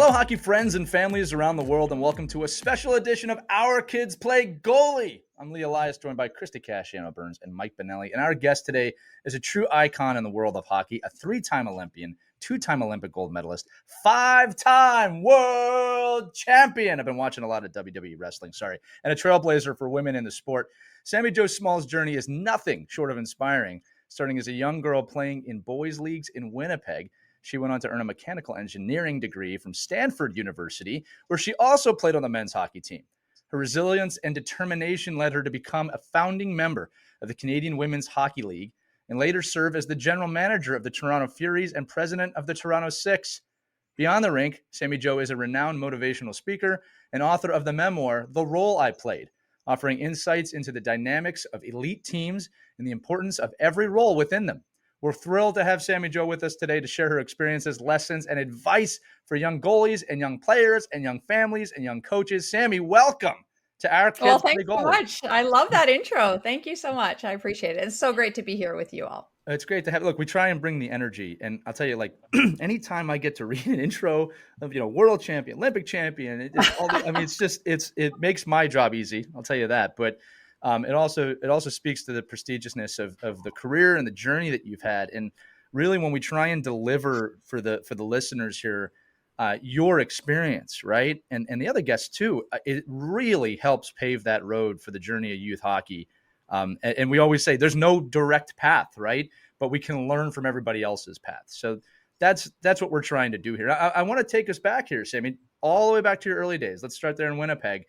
Hello, hockey friends and families around the world, and welcome to a special edition of Our Kids Play Goalie. I'm Elias, joined by Christy Casciano-Burns and Mike Bonelli, and our guest today is a true icon in the world of hockey, a three-time Olympian, two-time Olympic gold medalist, five-time world champion. I've been watching a lot of WWE wrestling, and a trailblazer for women in the sport. Sami Jo Small's journey is nothing short of inspiring. Starting as a young girl playing in boys' leagues in Winnipeg, she went on to earn a mechanical engineering degree from Stanford University, where she also played on the men's hockey team. Her resilience and determination led her to become a founding member of the Canadian Women's Hockey League and later serve as the general manager of the Toronto Furies and president of the Toronto Six. Beyond the rink, Sami Jo is a renowned motivational speaker and author of the memoir, The Role I Played, offering insights into the dynamics of elite teams and the importance of every role within them. We're thrilled to have Sami Jo with us today to share her experiences, lessons, and advice for young goalies and young players and young families and young coaches. Sami, welcome to Our Kids Play Goalie. Well, thanks so much. I love that intro. Thank you so much. I appreciate it. It's so great to be here with you all. It's great to have. Look, we try and bring the energy, and I'll tell you, like, anytime I get to read an intro of world champion, Olympic champion, it makes my job easy. I'll tell you that. But it also speaks to the prestigiousness of the career and the journey that you've had. And really, when we try and deliver for the listeners here, your experience, right, and the other guests too, it really helps pave that road for the journey of youth hockey. And we always say there's no direct path, right? But we can learn from everybody else's path. So that's what we're trying to do here. I want to take us back here, Sami, all the way back to your early days. Let's start there in Winnipeg.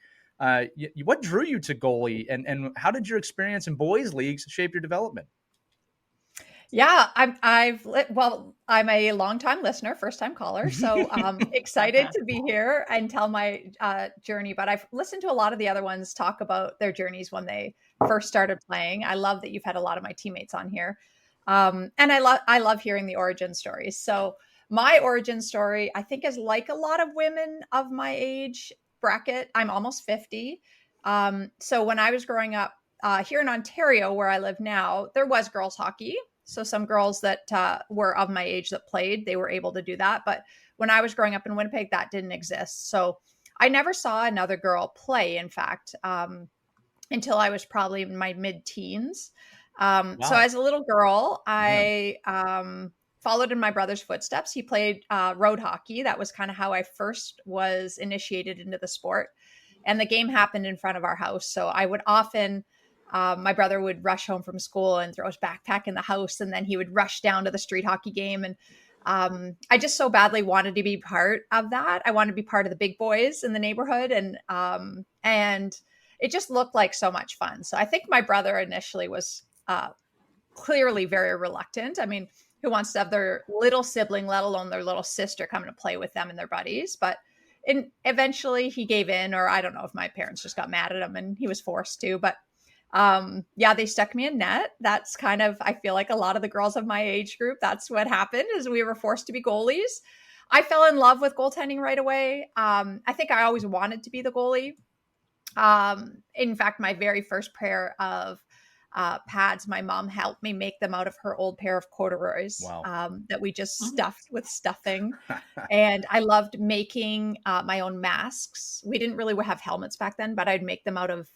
What drew you to goalie, and how did your experience in boys' leagues shape your development? Yeah, I'm a longtime listener, first-time caller, so excited to be here and tell my journey. But I've listened to a lot of the other ones talk about their journeys when they first started playing. I love that you've had a lot of my teammates on here, and I love hearing the origin stories. So my origin story, I think, is like a lot of women of my age bracket. I'm almost 50. So when I was growing up here in Ontario, where I live now, there was girls hockey. So some girls that were of my age that played, they were able to do that. But when I was growing up in Winnipeg, that didn't exist. So I never saw another girl play, in fact, until I was probably in my mid-teens. Wow. So as a little girl, I followed in my brother's footsteps. He played road hockey. That was kind of how I first was initiated into the sport. And the game happened in front of our house. So I would often... my brother would rush home from school and throw his backpack in the house, and then he would rush down to the street hockey game. And I just so badly wanted to be part of that. I wanted to be part of the big boys in the neighborhood, and it just looked like so much fun. So I think my brother initially was clearly very reluctant. I mean, who wants to have their little sibling, let alone their little sister, come to play with them and their buddies? But eventually he gave in, or I don't know if my parents just got mad at him and he was forced to, but they stuck me in net. That's kind of, I feel like a lot of the girls of my age group, that's what happened, is we were forced to be goalies. I fell in love with goaltending right away. I think I always wanted to be the goalie. In fact, my very first pair of pads, my mom helped me make them out of her old pair of corduroys. Wow. That we just stuffed with stuffing. And I loved making my own masks. We didn't really have helmets back then, but I'd make them out of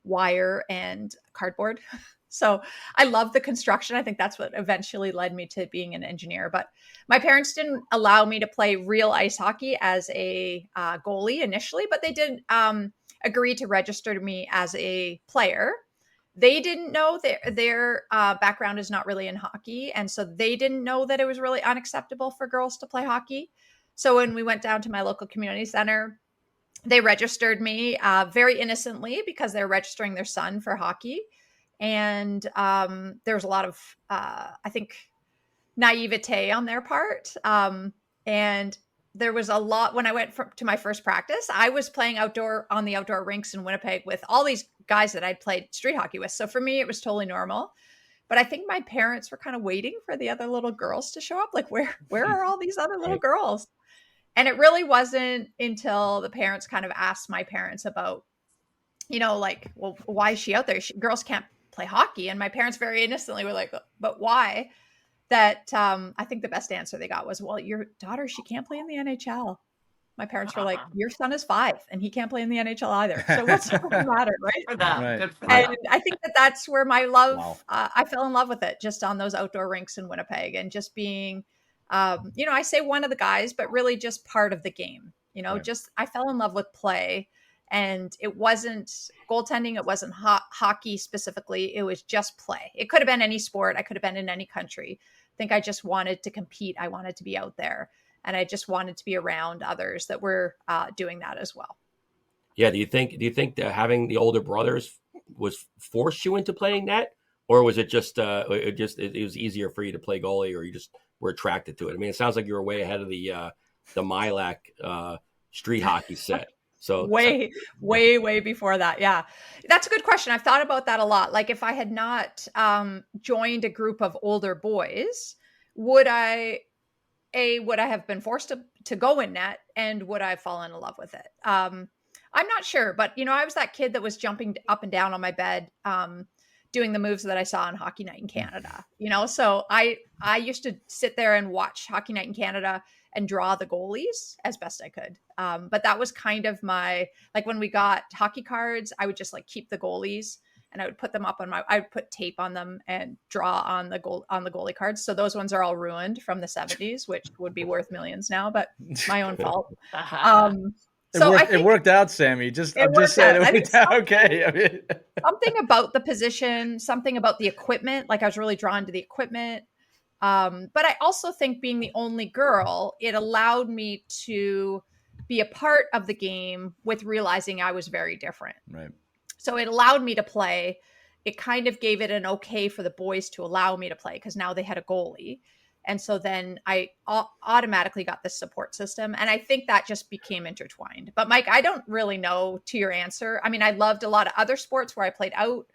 wire and cardboard. So I love the construction. I think that's what eventually led me to being an engineer. But my parents didn't allow me to play real ice hockey as a goalie initially, but they did agree to register me as a player. They didn't know their background is not really in hockey. And so they didn't know that it was really unacceptable for girls to play hockey. So when we went down to my local community center, they registered me very innocently because they're registering their son for hockey. And there was a lot of, I think, naivete on their part. And there was a lot when I went to my first practice. I was playing on the outdoor rinks in Winnipeg with all these guys that I'd played street hockey with. So for me, it was totally normal. But I think my parents were kind of waiting for the other little girls to show up. Like, where are all these other little girls? And it really wasn't until the parents kind of asked my parents about, well, why is she out there? Girls can't play hockey. And my parents very innocently were like, but why? That I think the best answer they got was, well, your daughter, she can't play in the NHL. My parents were like, your son is 5 and he can't play in the NHL either. So what's the matter, right? For them. Right. Good for And them. I think that's where my love, Wow. I fell in love with it, just on those outdoor rinks in Winnipeg, and just being, I say one of the guys, but really just part of the game. Right. Just I fell in love with play, and it wasn't goaltending. It wasn't hockey specifically. It was just play. It could have been any sport. I could have been in any country. I think I just wanted to compete. I wanted to be out there, and I just wanted to be around others that were doing that as well. Yeah. Do you think that having the older brothers was forced you into playing that, or was it just it was easier for you to play goalie, or you just were attracted to it? I mean, it sounds like you were way ahead of the Milac street hockey set. So way before that. Yeah, that's a good question. I've thought about that a lot. Like, if I had not joined a group of older boys, would I have been forced to go in net, and would I have fallen in love with it? I'm not sure, but I was that kid that was jumping up and down on my bed, doing the moves that I saw on Hockey Night in Canada. So I used to sit there and watch Hockey Night in Canada and draw the goalies as best I could. But that was kind of my, like, when we got hockey cards, I would just like keep the goalies, and I would put them up I would put tape on them and draw on the goalie cards. So those ones are all ruined from the 70s, which would be worth millions now, but my own fault. It worked out, Sammy. I'm just saying, it worked out okay. I mean, something about the position, something about the equipment. Like, I was really drawn to the equipment. But I also think, being the only girl, it allowed me to be a part of the game with realizing I was very different. Right. So it allowed me to play. It kind of gave it an okay for the boys to allow me to play, because now they had a goalie. And so then I automatically got this support system. And I think that just became intertwined. But Mike, I don't really know to your answer. I mean, I loved a lot of other sports where I played out.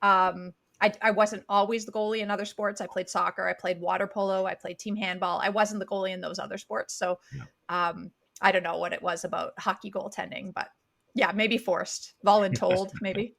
I wasn't always the goalie in other sports. I played soccer. I played water polo. I played team handball. I wasn't the goalie in those other sports. So I don't know what it was about hockey goaltending, but yeah, maybe forced, voluntold, maybe.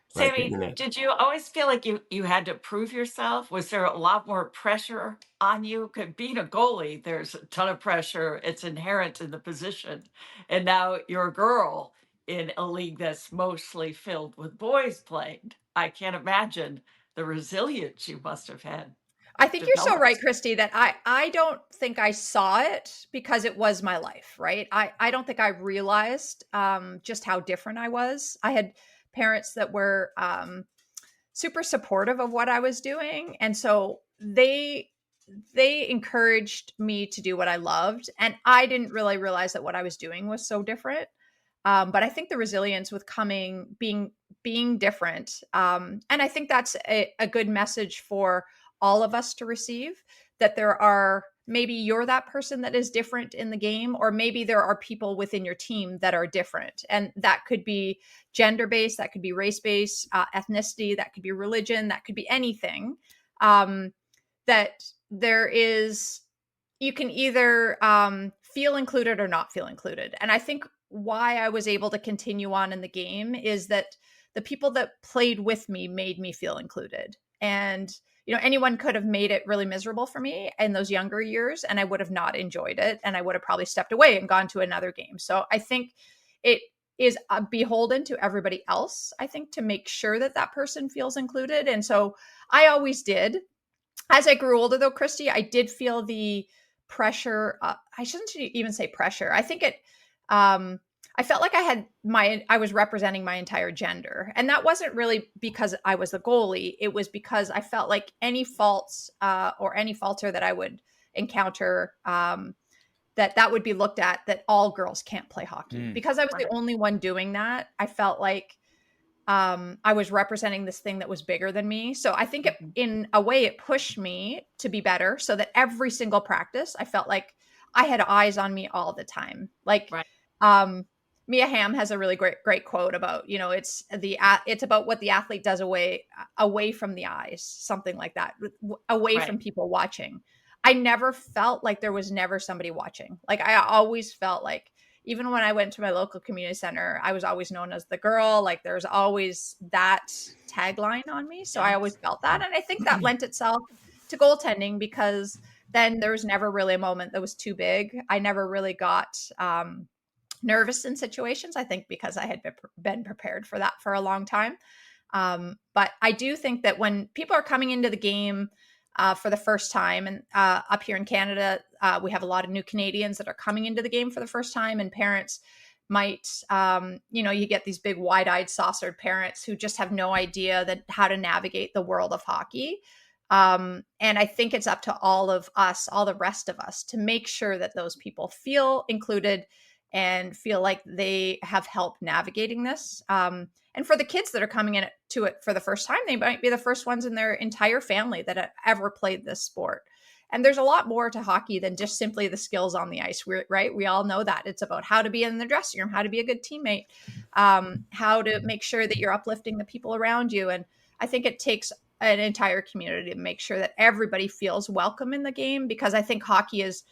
Sammy, did you always feel like you had to prove yourself? Was there a lot more pressure on you? Because being a goalie, there's a ton of pressure. It's inherent in the position. And now you're a girl in a league that's mostly filled with boys playing. I can't imagine the resilience you must have had. I think you're so right, Christy, that I don't think I saw it because it was my life, right? I don't think I realized just how different I was. I had parents that were super supportive of what I was doing. And so they encouraged me to do what I loved. And I didn't really realize that what I was doing was so different. But I think the resilience with being different. And I think that's a good message for all of us to receive, that there are, maybe you're that person that is different in the game, or maybe there are people within your team that are different. And that could be gender-based, that could be race-based, ethnicity, that could be religion, that could be anything. That there is, you can either feel included or not feel included. And I think why I was able to continue on in the game is that the people that played with me made me feel included. And anyone could have made it really miserable for me in those younger years, and I would have not enjoyed it, and I would have probably stepped away and gone to another game. So I think it is beholden to everybody else, I think, to make sure that that person feels included. And so I always did. As I grew older, though, Christy, I did feel the pressure. I shouldn't even say pressure. I think I felt like I was representing my entire gender. And that wasn't really because I was the goalie. It was because I felt like any faults or any falter that I would encounter, that would be looked at, that all girls can't play hockey. Because I was the only one doing that, I felt like I was representing this thing that was bigger than me. So I think in a way it pushed me to be better, so that every single practice, I felt like I had eyes on me all the time. Like, Mia Hamm has a really great quote about, it's about what the athlete does away from the eyes, something like that, away from people watching. I never felt like there was never somebody watching. Like, I always felt like, even when I went to my local community center, I was always known as the girl. Like, there's always that tagline on me. So I always felt that. And I think that lent itself to goaltending, because then there was never really a moment that was too big. I never really got, nervous in situations, I think because I had been prepared for that for a long time. But I do think that when people are coming into the game for the first time, and up here in Canada, we have a lot of new Canadians that are coming into the game for the first time, and parents might, you get these big wide-eyed saucered parents who just have no idea that how to navigate the world of hockey. And I think it's up to all of us, all the rest of us, to make sure that those people feel included and feel like they have help navigating this. And for the kids that are coming in to it for the first time, they might be the first ones in their entire family that have ever played this sport. And there's a lot more to hockey than just simply the skills on the ice, right? We all know that. It's about how to be in the dressing room, how to be a good teammate, how to make sure that you're uplifting the people around you. And I think it takes an entire community to make sure that everybody feels welcome in the game, because I think hockey is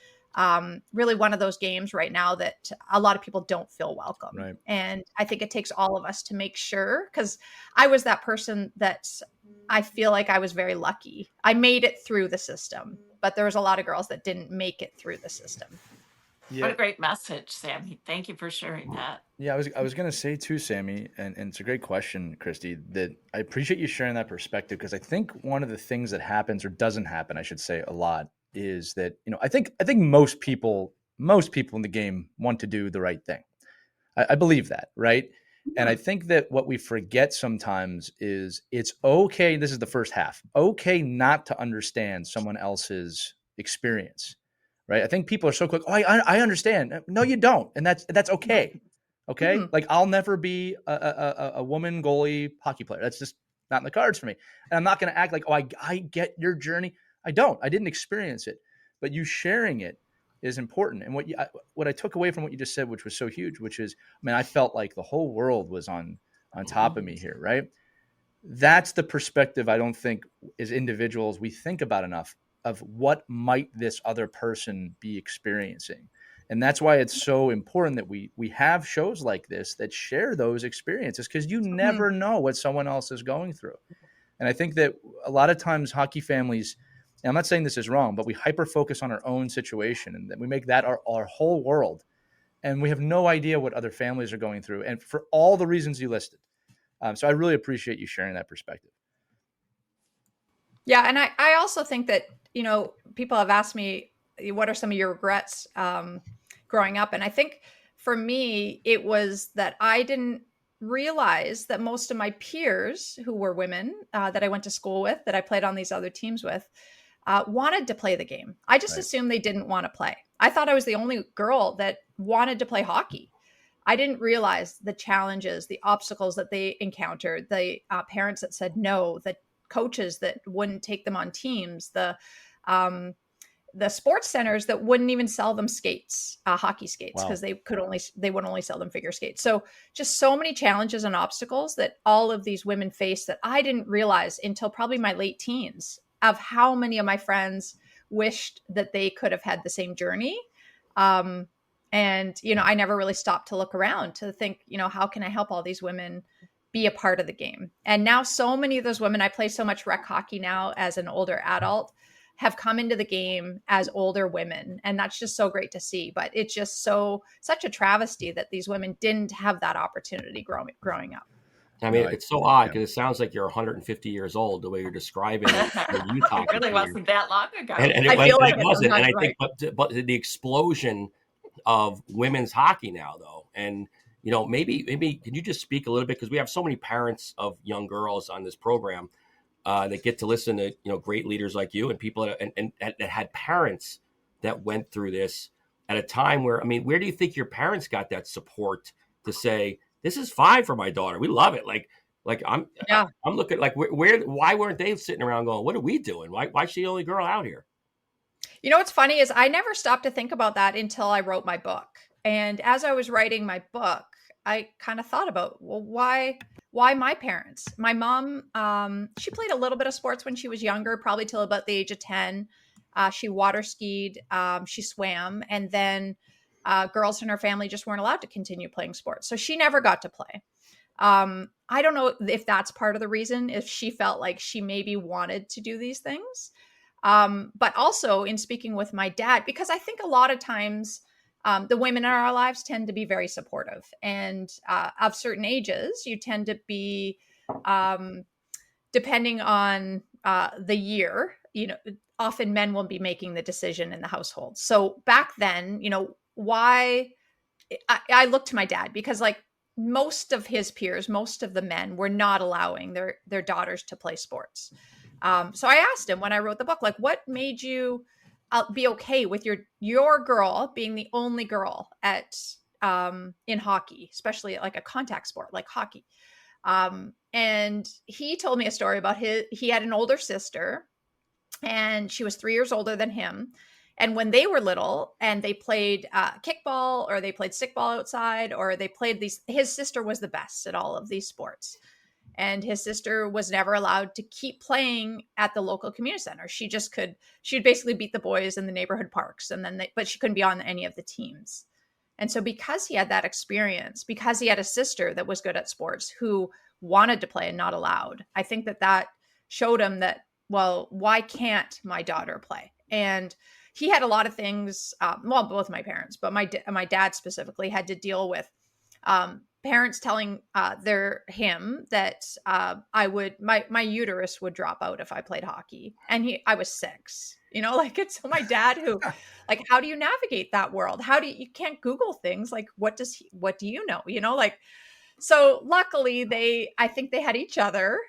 really one of those games right now that a lot of people don't feel welcome. Right. And I think it takes all of us to make sure, because I was that person that I feel like I was very lucky. I made it through the system, but there was a lot of girls that didn't make it through the system. Yeah. What a great message, Sammy. Thank you for sharing that. Yeah, I was going to say too, Sammy, and it's a great question, Christy, that I appreciate you sharing that perspective, because I think one of the things that happens, or doesn't happen, I should say, a lot, is that, I think most people in the game want to do the right thing. I believe that, right? Yeah. And I think that what we forget sometimes is it's okay. This is the first half. Okay, not to understand someone else's experience, right? I think people are so quick. Oh, I understand. No, you don't, and that's okay. Okay, like I'll never be a woman goalie hockey player. That's just not in the cards for me. And I'm not going to act like, oh, I get your journey. I don't. I didn't experience it, but you sharing it is important. And what I took away from what you just said, which was so huge, which is, I felt like the whole world was on top of me here, right? That's the perspective I don't think as individuals we think about enough of what might this other person be experiencing. And that's why it's so important that we have shows like this that share those experiences, because you never know what someone else is going through. And I think that a lot of times hockey families, and I'm not saying this is wrong, but we hyper-focus on our own situation, and then we make that our whole world. And we have no idea what other families are going through, and for all the reasons you listed. So I really appreciate you sharing that perspective. Yeah, and I also think that, people have asked me, what are some of your regrets growing up? And I think for me, it was that I didn't realize that most of my peers who were women that I went to school with, that I played on these other teams with, wanted to play the game. I just assumed they didn't want to play. I thought I was the only girl that wanted to play hockey. I didn't realize the challenges, the obstacles that they encountered, the parents that said no, the coaches that wouldn't take them on teams, the sports centers that wouldn't even sell them skates, hockey skates, because they would only sell them figure skates. So just so many challenges and obstacles that all of these women face that I didn't realize until probably my late teens, of how many of my friends wished that they could have had the same journey. And, I never really stopped to look around to think, how can I help all these women be a part of the game? And now so many of those women, I play so much rec hockey now as an older adult, have come into the game as older women. And that's just so great to see. But it's just such a travesty that these women didn't have that opportunity growing up. It's so odd, because it sounds like you're 150 years old the way you're describing it. It really wasn't that long ago. And it wasn't. And I think, but the explosion of women's hockey now, though, and maybe can you just speak a little bit, because we have so many parents of young girls on this program that get to listen to great leaders like you, and people that had parents that went through this at a time where, where do you think your parents got that support to say, this is fine for my daughter, we love it? I'm looking like why weren't they sitting around going, what are we doing? Why is she the only girl out here? What's funny is I never stopped to think about that until I wrote my book. And as I was writing my book, I kind of thought about, well, why my parents? My mom, she played a little bit of sports when she was younger, probably till about the age of 10. She water skied, she swam, and then girls in her family just weren't allowed to continue playing sports. So she never got to play. I don't know if that's part of the reason, if she felt like she maybe wanted to do these things. But also in speaking with my dad, because I think a lot of times the women in our lives tend to be very supportive, and of certain ages, you tend to be, depending on the year, often men will be making the decision in the household. So back then, why I looked to my dad, because like most of his peers, most of the men were not allowing their daughters to play sports. So I asked him when I wrote the book, like, what made you be okay with your girl being the only girl at in hockey, especially at like a contact sport like hockey. And he told me a story about he had an older sister, and she was 3 years older than him. And when they were little and they played kickball, or they played stickball outside, or they played his sister was the best at all of these sports. And his sister was never allowed to keep playing at the local community center. She'd basically beat the boys in the neighborhood parks, but she couldn't be on any of the teams. And so because he had that experience, because he had a sister that was good at sports who wanted to play and not allowed, I think that showed him that, well, why can't my daughter play? And he had a lot of things, both my parents, but my dad specifically had to deal with parents telling him that my uterus would drop out if I played hockey. And I was 6, it's my dad who, like, how do you navigate that world? You can't Google things like, what do you know? So luckily I think they had each other.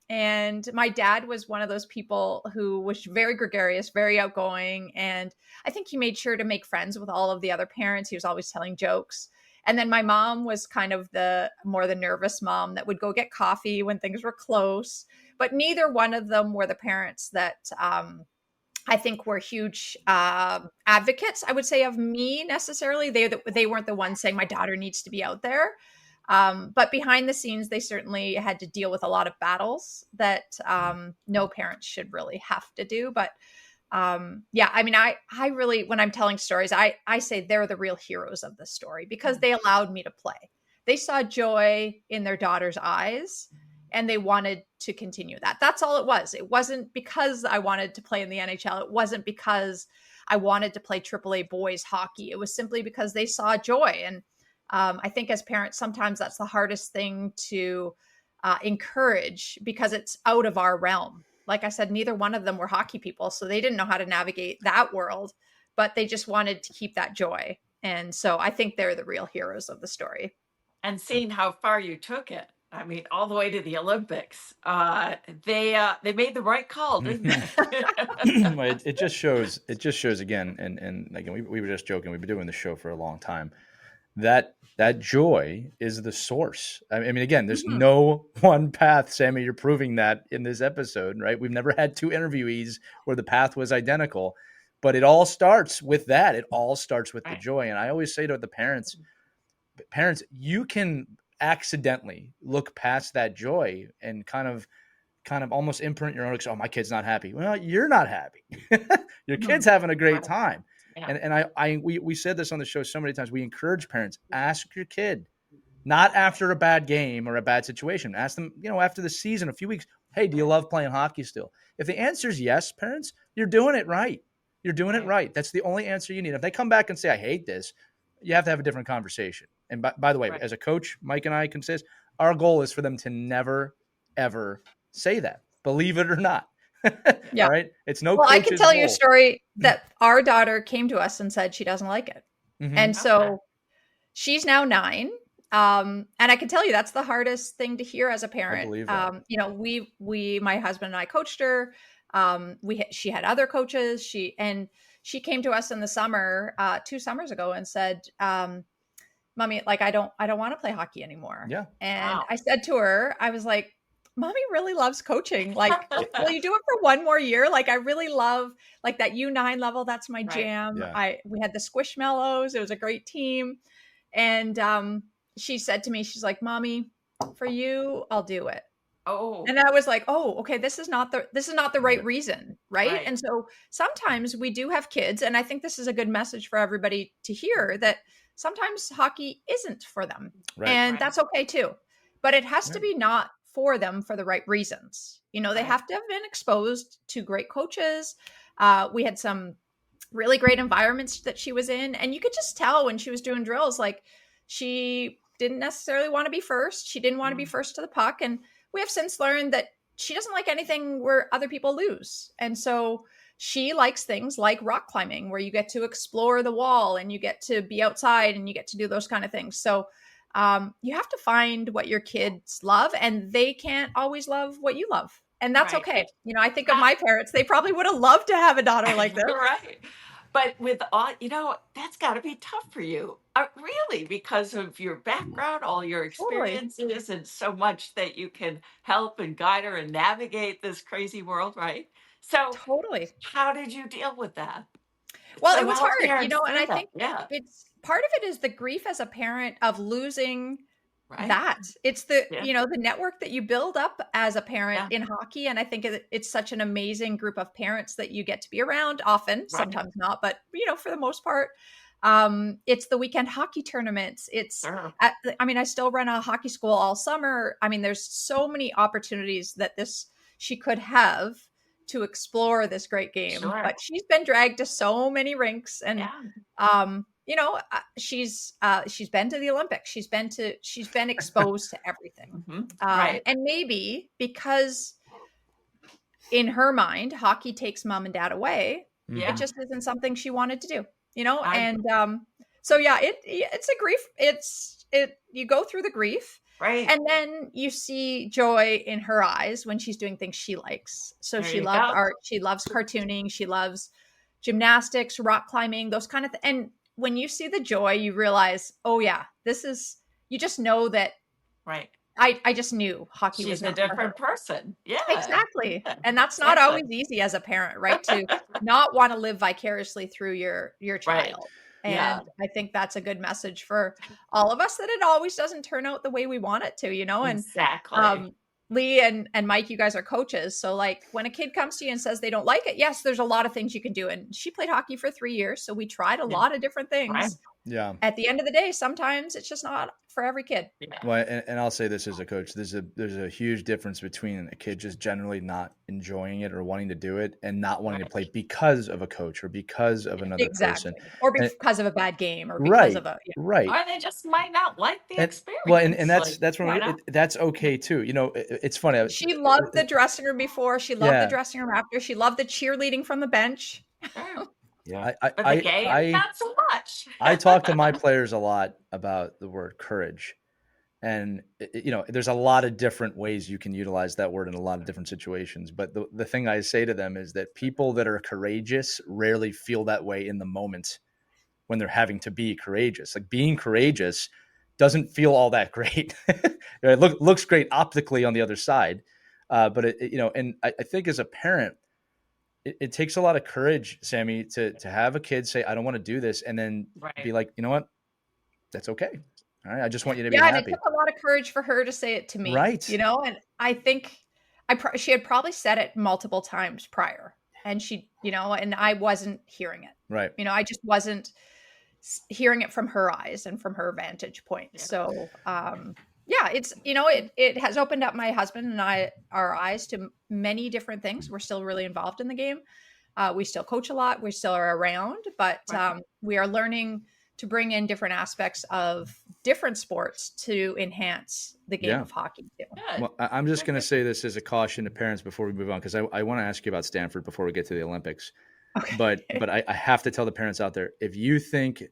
And my dad was one of those people who was very gregarious, very outgoing. And I think he made sure to make friends with all of the other parents. He was always telling jokes. And then my mom was kind of the nervous mom that would go get coffee when things were close. But neither one of them were the parents that I think were huge advocates, I would say, of me necessarily. They weren't the ones saying my daughter needs to be out there. But behind the scenes, they certainly had to deal with a lot of battles that no parents should really have to do. But I really, when I'm telling stories, I say they're the real heroes of the story, because they allowed me to play. They saw joy in their daughter's eyes, and they wanted to continue that. That's all it was. It wasn't because I wanted to play in the NHL. It wasn't because I wanted to play AAA boys hockey. It was simply because they saw joy. And I think as parents, sometimes that's the hardest thing to encourage, because it's out of our realm. Like I said, neither one of them were hockey people, so they didn't know how to navigate that world, but they just wanted to keep that joy. And so I think they're the real heroes of the story. And seeing how far you took it, I mean, all the way to the Olympics, they made the right call, didn't they? It just shows again, and again, we were just joking. We've been doing the show for a long time. That joy is the source. I mean, again, there's no one path. Sami, you're proving that in this episode, right? We've never had 2 interviewees where the path was identical, but it all starts with that. It all starts with the joy. And I always say to the parents, you can accidentally look past that joy and kind of almost imprint your own, oh, my kid's not happy. Well, you're not happy. Your kid's having a great time. Yeah. And we said this on the show so many times. We encourage parents, ask your kid, not after a bad game or a bad situation. Ask them, after the season, a few weeks, hey, do you love playing hockey still? If the answer is yes, parents, you're doing it right. You're doing it right. That's the only answer you need. If they come back and say, I hate this, you have to have a different conversation. And by the way, as a coach, Mike and I can say this, our goal is for them to never, ever say that, believe it or not. Yeah. Right. It's no. Well, I can tell you a story that our daughter came to us and said she doesn't like it. Mm-hmm. And so she's now 9. And I can tell you that's the hardest thing to hear as a parent. I believe that. My husband and I coached her. She had other coaches. She came to us in the summer, 2 summers ago, and said, Mommy, like, I don't want to play hockey anymore. Yeah. And I said to her, I was like, Mommy really loves coaching. Like, will you do it for 1 more year? Like, I really love like that U9 level. That's my jam. Yeah. We had the Squishmallows. It was a great team. And she said to me, she's like, Mommy, for you, I'll do it. Oh. And I was like, oh, okay, this is not the right reason. Right. And so sometimes we do have kids. And I think this is a good message for everybody to hear, that sometimes hockey isn't for them. Right. And that's okay too. But it has to be not for them for the right reasons. They have to have been exposed to great coaches. We had some really great environments that she was in. And you could just tell when she was doing drills, like she didn't necessarily want to be first. She didn't want to be first to the puck. And we have since learned that she doesn't like anything where other people lose. And so she likes things like rock climbing, where you get to explore the wall and you get to be outside and you get to do those kind of things. So you have to find what your kids love, and they can't always love what you love. And that's okay. You know, I think of my parents, they probably would have loved to have a daughter like this. Right. But with all, that's got to be tough for you, really, because of your background, all your Totally. experiences, and so much that you can help and guide her and navigate this crazy world, right? So, Totally. how did you deal with that? Well, So it was how hard, parents and do I that? think Yeah, it's part of it is the grief as a parent of losing right. that. It's the, Yeah. the network that you build up as a parent Yeah. in hockey. And I think it's such an amazing group of parents that you get to be around often, Right. sometimes not, but for the most part, it's the weekend hockey tournaments. It's, Sure. I still run a hockey school all summer. I mean, there's so many opportunities that she could have to explore this great game, Sure. but she's been dragged to so many rinks, and she's been to the Olympics. She's been exposed to everything. Right. And maybe because in her mind, hockey takes mom and dad away. Yeah. It just isn't something she wanted to do, I- and so yeah, it's a grief. You go through the grief. Right. And then you see joy in her eyes when she's doing things she likes. So There she you loves go. art. She loves cartooning. She loves gymnastics, rock climbing, those kind of things. And when you see the joy, you realize, oh yeah, you just know that. Right. I just knew hockey was She's a not for her. different person. Yeah. Exactly. Yeah. And that's not Exactly. always easy as a parent, right? To not want to live vicariously through your child. Right. And Yeah. I think that's a good message for all of us, that it always doesn't turn out the way we want it to, and Exactly. Lee and Mike, you guys are coaches. So like when a kid comes to you and says they don't like it, yes, there's a lot of things you can do. And she played hockey for 3 years. So we tried a lot of different things. Right. Yeah. At the end of the day, sometimes it's just not for every kid. Yeah. Well, and I'll say this as a coach, there's a huge difference between a kid just generally not enjoying it or wanting to do it and not wanting to play because of a coach or because of another person. Or because of a bad game, or because Right. of Right. Or they just might not like the experience. Well, and that's why when not? that's okay too. It's funny. She loved the dressing room before. She loved Yeah. the dressing room after. She loved the cheerleading from the bench. Sure. Yeah. But the game, not so much. I talk to my players a lot about the word courage. And, there's a lot of different ways you can utilize that word in a lot of different situations. But the thing I say to them is that people that are courageous rarely feel that way in the moment when they're having to be courageous. Like being courageous doesn't feel all that great. It looks great optically on the other side. But, and I think as a parent, it takes a lot of courage, Sammy, to have a kid say, I don't want to do this. And then be like, you know what? That's okay. All right. I just want you to be happy. And it took a lot of courage for her to say it to me. Right. And I think she had probably said it multiple times prior, and she, and I wasn't hearing it. Right. I just wasn't hearing it from her eyes and from her vantage point. Yeah. So, it's, it has opened up my husband and our eyes to many different things. We're still really involved in the game. We still coach a lot. We still are around, but we are learning to bring in different aspects of different sports to enhance the game of hockey too. Well, I'm just going to say this as a caution to parents before we move on, because I want to ask you about Stanford before we get to the Olympics. Okay. But I have to tell the parents out there, if you think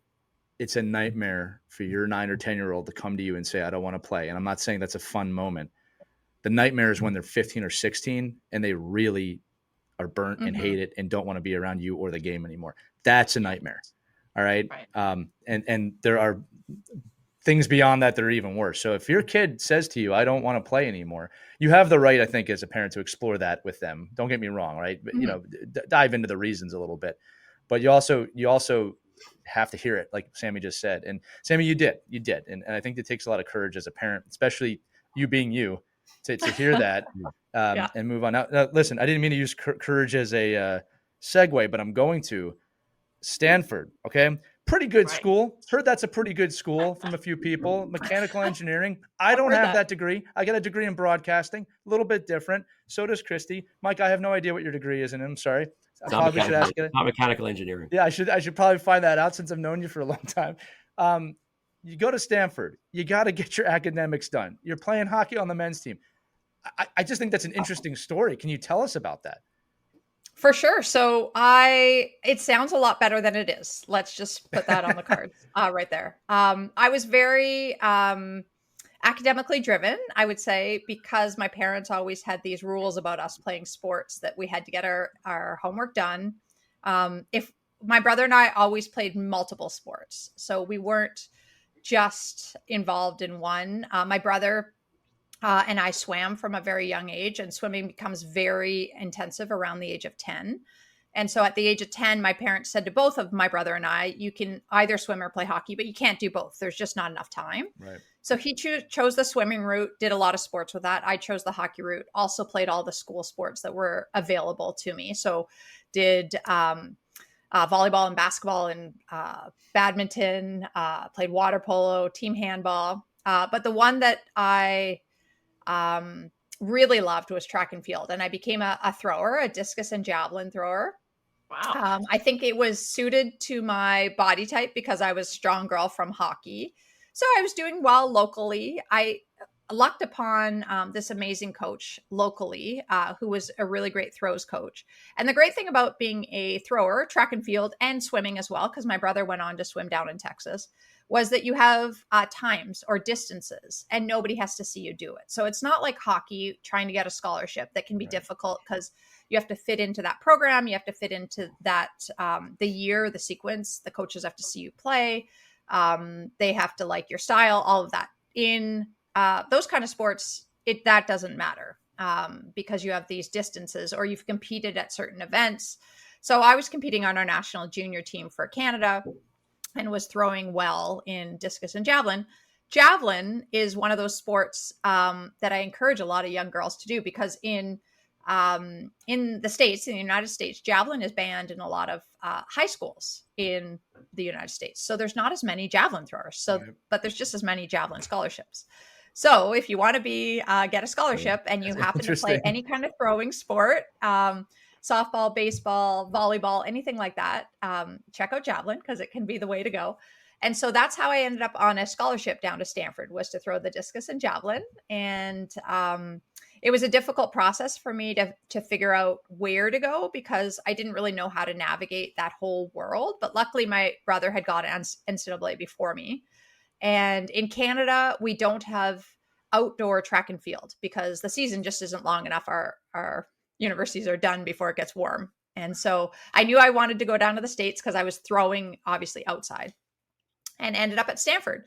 it's a nightmare for your 9 or 10-year-old to come to you and say, I don't want to play, and I'm not saying that's a fun moment. The nightmare is when they're 15 or 16 and they really are burnt and hate it and don't want to be around you or the game anymore. That's a nightmare. All right. And there are things beyond that are even worse. So if your kid says to you, I don't want to play anymore, you have the right, I think, as a parent to explore that with them. Don't get me wrong. Right. But, dive into the reasons a little bit, but you also have to hear it. Like Sammy just said, and Sammy, you did. And I think it takes a lot of courage as a parent, especially you being you, to hear that and move on. Now, listen, I didn't mean to use courage as a segue, but I'm going to. Stanford, okay? Pretty good Right. school. Heard that's a pretty good school from a few people. Mechanical engineering. I don't heard have that. that degree. I got a degree in broadcasting, a little bit different. So does Christy. Mike, I have no idea what your degree is in. I'm sorry. I It's not probably should ask mechanical, you. not mechanical engineering. Yeah, I should probably find that out since I've known you for a long time. You go to Stanford. You got to get your academics done. You're playing hockey on the men's team. I just think that's an interesting story. Can you tell us about that? For sure. So it sounds a lot better than it is. Let's just put that on the cards right there. I was very academically driven, I would say, because my parents always had these rules about us playing sports that we had to get our homework done. If my brother and I always played multiple sports, so we weren't just involved in one. My brother and I swam from a very young age, and swimming becomes very intensive around the age of 10. And so at the age of 10, my parents said to both of my brother and I, you can either swim or play hockey, but you can't do both. There's just not enough time. Right. So he chose the swimming route, did a lot of sports with that. I chose the hockey route, also played all the school sports that were available to me. So did volleyball and basketball and badminton, played water polo, team handball. But the one that I really loved was track and field. And I became a thrower, a discus and javelin thrower. Wow. I think it was suited to my body type because I was a strong girl from hockey. So I was doing well locally. I lucked upon this amazing coach locally who was a really great throws coach. And the great thing about being a thrower, track and field, and swimming as well, because my brother went on to swim down in Texas, was that you have times or distances and nobody has to see you do it. So it's not like hockey trying to get a scholarship that can be difficult because you have to fit into that program. You have to fit into that, the year, the sequence. The coaches have to see you play. They have to like your style, all of that. In those kind of sports, that doesn't matter because you have these distances or you've competed at certain events. So I was competing on our national junior team for Canada and was throwing well in discus and javelin. Javelin is one of those sports that I encourage a lot of young girls to do because in the States, in the United States, javelin is banned in a lot of high schools in the United States. So there's not as many javelin throwers. So, but there's just as many javelin scholarships. So if you want to get a scholarship and you happen to play any kind of throwing sport, softball, baseball, volleyball, anything like that, check out javelin because it can be the way to go. And so that's how I ended up on a scholarship down to Stanford, was to throw the discus and javelin. And it was a difficult process for me to figure out where to go because I didn't really know how to navigate that whole world. But luckily, my brother had got NCAA before me. And in Canada, we don't have outdoor track and field because the season just isn't long enough. Our universities are done before it gets warm. And so I knew I wanted to go down to the States because I was throwing obviously outside and ended up at Stanford.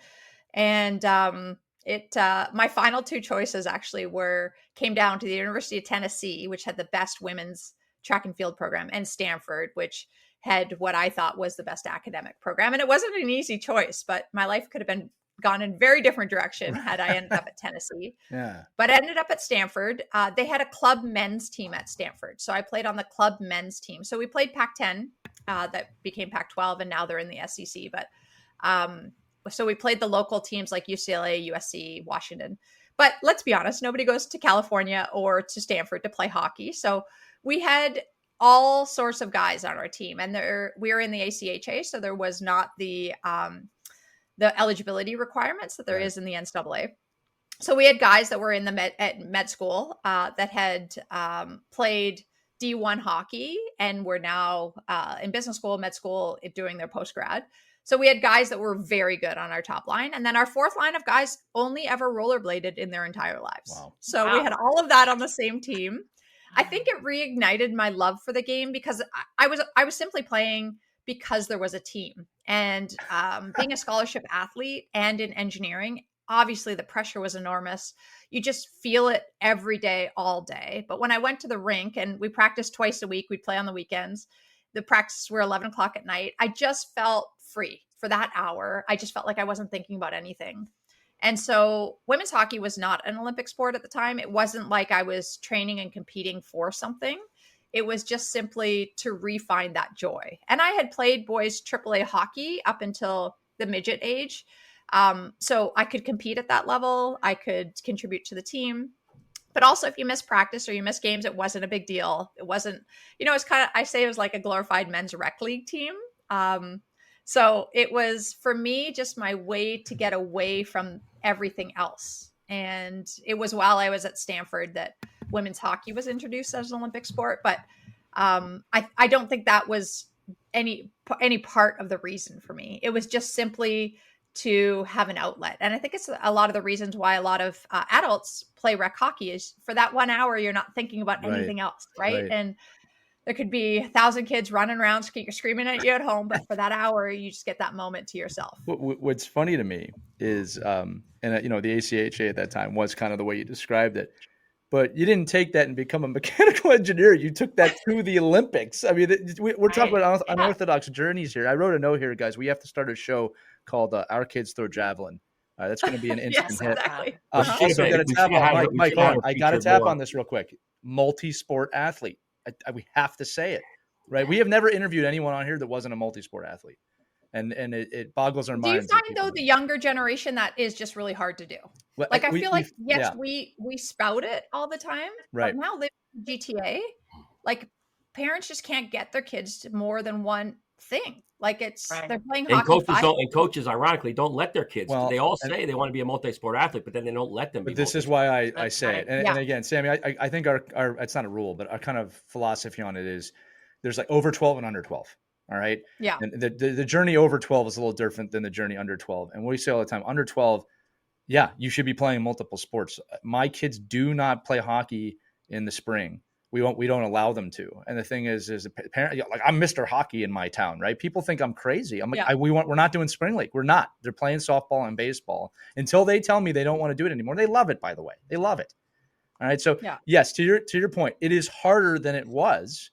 And my final two choices actually came down to the University of Tennessee, which had the best women's track and field program, and Stanford, which had what I thought was the best academic program. And it wasn't an easy choice, but my life could have gone in a very different direction had I ended up at Tennessee. Yeah. But I ended up at Stanford. They had a club men's team at Stanford. So I played on the club men's team. So we played Pac-10 that became Pac-12 and now they're in the SEC. But so we played the local teams like UCLA, USC, Washington. But let's be honest, nobody goes to California or to Stanford to play hockey. So we had all sorts of guys on our team, and we were in the ACHA, so there was not the eligibility requirements that there is in the NCAA. So we had guys that were in the med school that had played D1 hockey and were now in business school, med school, doing their post-grad. So we had guys that were very good on our top line. And then our fourth line of guys only ever rollerbladed in their entire lives. Wow. So we had all of that on the same team. I think it reignited my love for the game because I was simply playing because there was a team. And being a scholarship athlete and in engineering, obviously the pressure was enormous. You just feel it every day, all day. But when I went to the rink and we practiced twice a week, we'd play on the weekends. The practices were 11 o'clock at night. I just felt free for that hour. I just felt like I wasn't thinking about anything. And so women's hockey was not an Olympic sport at the time. It wasn't like I was training and competing for something. It was just simply to refine that joy. And I had played boys AAA hockey up until the midget age. So I could compete at that level. I could contribute to the team. But also, if you miss practice or you miss games, it wasn't a big deal. It wasn't, it's kind of, I say it was like a glorified men's rec league team. So it was, for me, just my way to get away from everything else. And it was while I was at Stanford that women's hockey was introduced as an Olympic sport. But I don't think that was any part of the reason for me. It was just simply to have an outlet. And I think it's a lot of the reasons why a lot of adults play rec hockey is for that 1 hour, you're not thinking about anything else. Right. And there could be 1,000 kids running around, screaming at you at home, but for that hour, you just get that moment to yourself. What's funny to me is, the ACHA at that time was kind of the way you described it, but you didn't take that and become a mechanical engineer. You took that to the Olympics. I mean, we're talking about unorthodox journeys here. I wrote a note here, guys. We have to start a show called Our Kids Throw Javelin. That's going to be an instant hit. Exactly. Also, got to tap on Mike. I got to tap on this real quick. Multi-sport athlete. We have to say it, right? We have never interviewed anyone on here that wasn't a multi-sport athlete, and it boggles our minds. Do you find though the younger generation that is just really hard to do? Well, like I feel like we spout it all the time, right? But now living in GTA, like parents just can't get their kids to more than one thing. Like they're playing hockey. And coaches, ironically, don't let their kids. Well, they all say they want to be a multi-sport athlete, but then they don't let them. But this is why I say it. And again, Sammy, I think our it's not a rule, but our kind of philosophy on it is there's like over 12 and under 12. All right. Yeah. And the journey over 12 is a little different than the journey under 12. And we say all the time, under 12, yeah, you should be playing multiple sports. My kids do not play hockey in the spring. We don't allow them to. And the thing is the parent, like I'm Mr. Hockey in my town, right? People think I'm crazy. I'm like, we're not doing spring league. We're not. They're playing softball and baseball until they tell me they don't want to do it anymore. They love it, by the way. They love it. All right. So yes, to your point, it is harder than it was,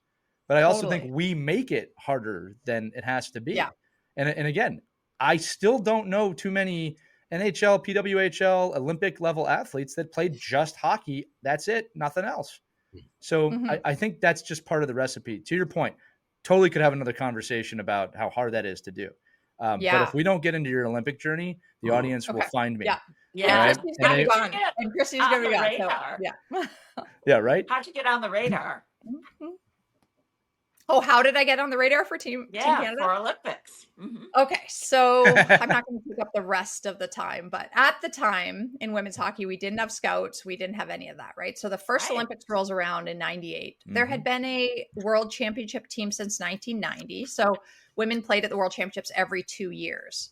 but I also think we make it harder than it has to be. Yeah. And again, I still don't know too many NHL, PWHL, Olympic level athletes that played just hockey. That's it. Nothing else. So I think that's just part of the recipe. To your point, totally could have another conversation about how hard that is to do. But if we don't get into your Olympic journey, the audience will find me. Yeah. Right? Christy's going to be gone. And Christy's going to be gone. So, yeah, right? How'd you get on the radar? Oh, how did I get on the radar for Team Canada? For Olympics. Okay, so I'm not going to take up the rest of the time, but at the time in women's hockey, we didn't have scouts. We didn't have any of that, right? So the first Olympics rolls around in 98. There had been a world championship team since 1990. So women played at the world championships every 2 years.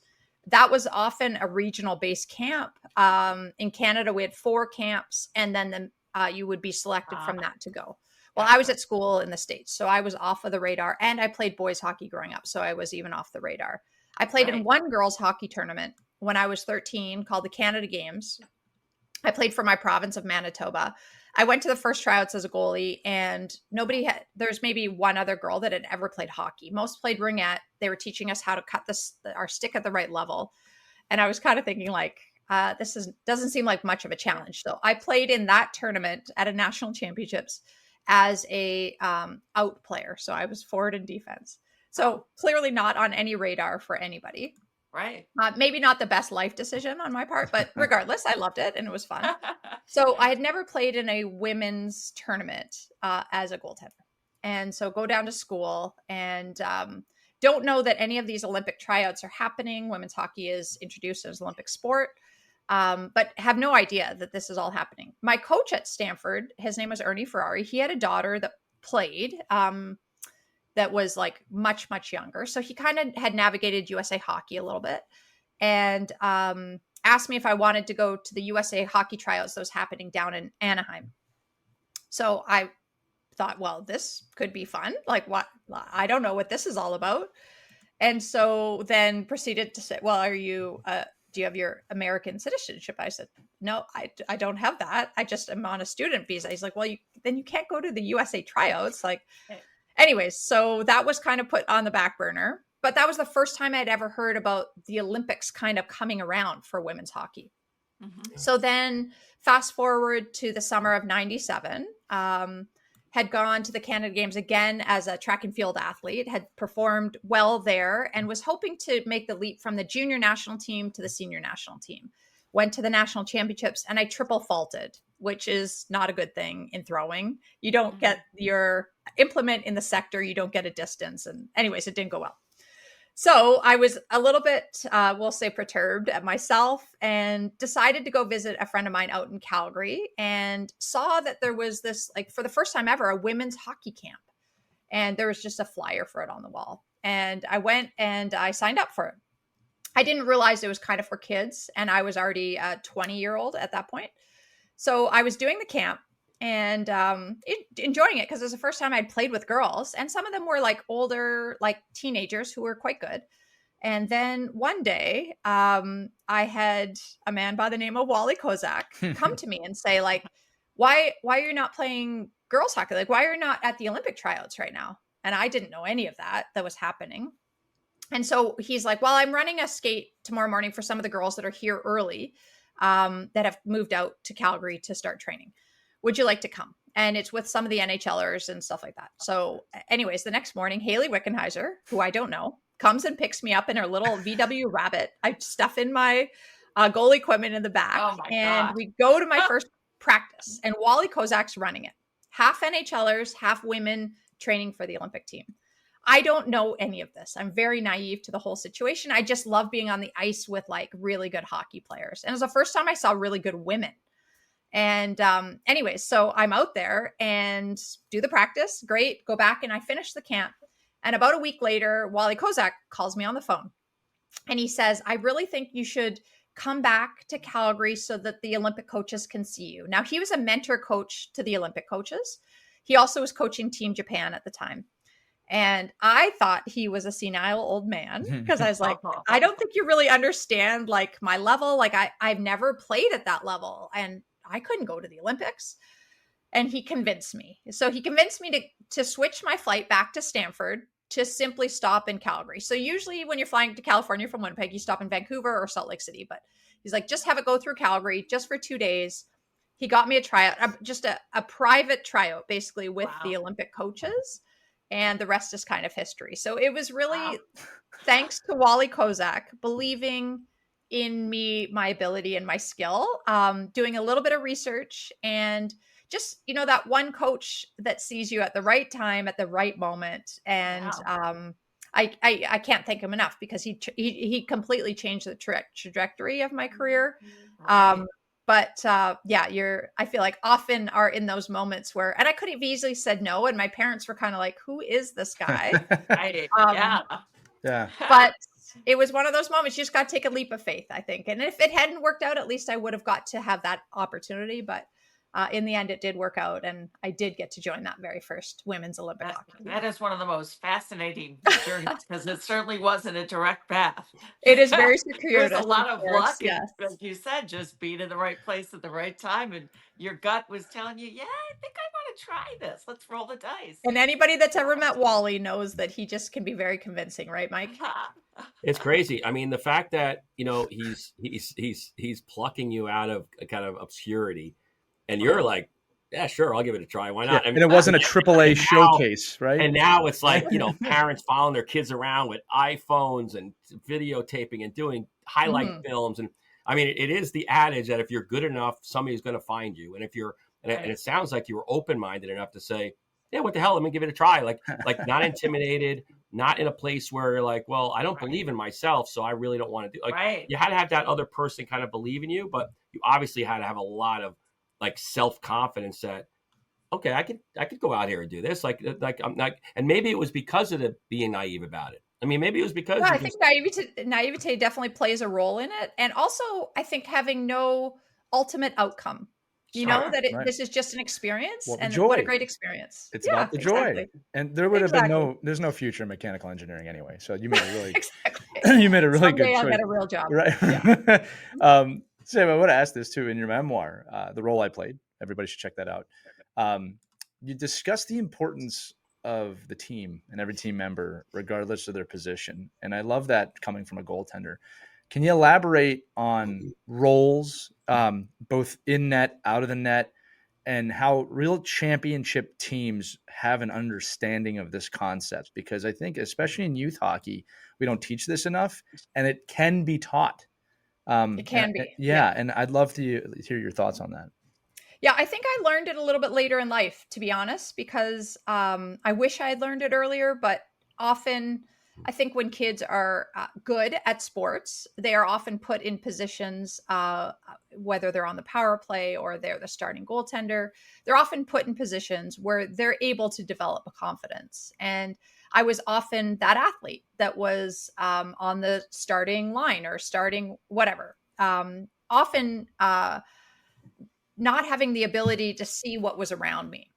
That was often a regional based camp. In Canada, we had 4 camps, and then you would be selected from that to go. Well, I was at school in the States, so I was off of the radar, and I played boys hockey growing up, so I was even off the radar. I played in one girls hockey tournament when I was 13 called the Canada Games. I played for my province of Manitoba. I went to the first tryouts as a goalie, and there's maybe one other girl that had ever played hockey. Most played ringette. They were teaching us how to cut our stick at the right level. And I was kind of thinking doesn't seem like much of a challenge. So I played in that tournament at a national championships as a out player. So I was forward and defense. So clearly not on any radar for anybody. Right. Maybe not the best life decision on my part, but regardless, I loved it and it was fun. So I had never played in a women's tournament as a goaltender. And so go down to school and don't know that any of these Olympic tryouts are happening. Women's hockey is introduced as an Olympic sport. But have no idea that this is all happening. My coach at Stanford, his name was Ernie Ferrari. He had a daughter that played that was like much, much younger. So he kind of had navigated USA hockey a little bit and asked me if I wanted to go to the USA hockey tryouts that was happening down in Anaheim. So I thought, well, this could be fun. Like what? I don't know what this is all about. And so then proceeded to say, well, do you have your American citizenship? I said, no, I don't have that. I just am on a student visa. He's like, well, then you can't go to the USA tryouts. Like, anyways, so that was kind of put on the back burner. But that was the first time I'd ever heard about the Olympics kind of coming around for women's hockey. So then fast forward to the summer of 97, had gone to the Canada Games again as a track and field athlete, had performed well there, and was hoping to make the leap from the junior national team to the senior national team. Went to the national championships, and I triple faulted, which is not a good thing in throwing. You don't get your implement in the sector, you don't get a distance. And anyways, it didn't go well. So I was a little bit, we'll say, perturbed at myself, and decided to go visit a friend of mine out in Calgary, and saw that there was this, like, for the first time ever, a women's hockey camp. And there was just a flyer for it on the wall. And I went and I signed up for it. I didn't realize it was kind of for kids, and I was already a 20-year-old at that point. So I was doing the camp and enjoying it, because it was the first time I'd played with girls, and some of them were like older, like teenagers who were quite good. And then one day I had a man by the name of Wally Kozak come to me and say, like, why are you not playing girls hockey? Like, why are you not at the Olympic tryouts right now? And I didn't know any of that was happening. And so he's like, well, I'm running a skate tomorrow morning for some of the girls that are here early, that have moved out to Calgary to start training. Would you like to come? And it's with some of the NHLers and stuff like that. So anyways, the next morning, Haley Wickenheiser, who I don't know, comes and picks me up in her little VW Rabbit. I stuff in my goal equipment in the back, and we go to my first practice, and Wally Kozak's running it. Half NHLers, half women training for the Olympic team. I don't know any of this. I'm very naive to the whole situation. I just love being on the ice with like really good hockey players. And it was the first time I saw really good women. And anyways, so I'm out there and do the practice. Great. Go back and I finish the camp. And about a week later, Wally Kozak calls me on the phone. And he says, I really think you should come back to Calgary so that the Olympic coaches can see you. Now, he was a mentor coach to the Olympic coaches. He also was coaching Team Japan at the time. And I thought he was a senile old man, because I was like, I don't think you really understand like my level. Like I've never played at that level, and I couldn't go to the Olympics. And he convinced me. So he convinced me to switch my flight back to Stanford, to simply stop in Calgary. So usually when you're flying to California from Winnipeg, you stop in Vancouver or Salt Lake City. But he's like, just have it go through Calgary just for 2 days. He got me a tryout, just a private tryout, basically with the Olympic coaches. And the rest is kind of history. So it was really thanks to Wally Kozak believing in me, my ability and my skill, doing a little bit of research, and just, you know, that one coach that sees you at the right time, at the right moment. And I can't thank him enough, because he completely changed the trajectory of my career. But I feel like often are in those moments where, and I could have easily said no. And my parents were kind of like, who is this guy? But it was one of those moments. You just got to take a leap of faith, I think. And if it hadn't worked out, at least I would have got to have that opportunity. But in the end, it did work out. And I did get to join that very first women's Olympic hockey. That is one of the most fascinating journeys, because it certainly wasn't a direct path. It is very circuitous. There's a lot of luck. Yes. And, like you said, just being in the right place at the right time. And your gut was telling you, yeah, I think I want to try this. Let's roll the dice. And anybody that's ever met Wally knows that he just can be very convincing, right, Mike? It's crazy. I mean, the fact that, you know, he's plucking you out of a kind of obscurity, and you're like, yeah, sure, I'll give it a try. Why not? Yeah, I mean, and it wasn't a AAA showcase, right? And now it's like, you know, parents following their kids around with iPhones and videotaping and doing highlight films. And I mean, it is the adage that if you're good enough, somebody's going to find you. And if you're, and it sounds like you were open-minded enough to say, yeah, what the hell? Let me give it a try. Like not intimidated, not in a place where you're like, well, I don't believe in myself, so I really don't want to do. Like you had to have that other person kind of believe in you, but you obviously had to have a lot of like self-confidence that, okay, I could go out here and do this. Like I'm not, and maybe it was because of the being naive about it. I mean, maybe it was because I think naivete definitely plays a role in it. And also I think having no ultimate outcome, you know, that this is just an experience, and what a great experience. It's about the joy. And there would have been there's no future in mechanical engineering anyway. So you made a really, you made a really good choice. I'll get a real job. Right. Yeah. Sam, I want to ask this too, in your memoir, The Role I Played. Everybody should check that out. You discuss the importance of the team and every team member, regardless of their position. And I love that coming from a goaltender. Can you elaborate on roles, both in net, out of the net, and how real championship teams have an understanding of this concept, because I think, especially in youth hockey, we don't teach this enough, and it can be taught. It can be. Yeah. And I'd love to hear your thoughts on that. Yeah, I think I learned it a little bit later in life, to be honest, because I wish I had learned it earlier. But often, I think when kids are good at sports, they are often put in positions, whether they're on the power play or they're the starting goaltender, they're often put in positions where they're able to develop a confidence. And I was often that athlete that was on the starting line or starting whatever. Often not having the ability to see what was around me.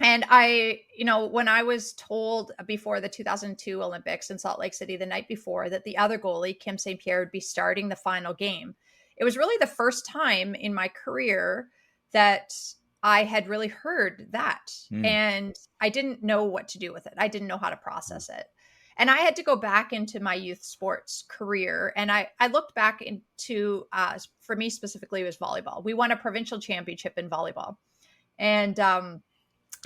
And when I was told before the 2002 Olympics in Salt Lake City the night before that the other goalie, Kim St. Pierre, would be starting the final game, it was really the first time in my career that I had really heard that. And I didn't know what to do with it. I didn't know how to process it. And I had to go back into my youth sports career. And I looked back into, for me specifically, it was volleyball. We won a provincial championship in volleyball. And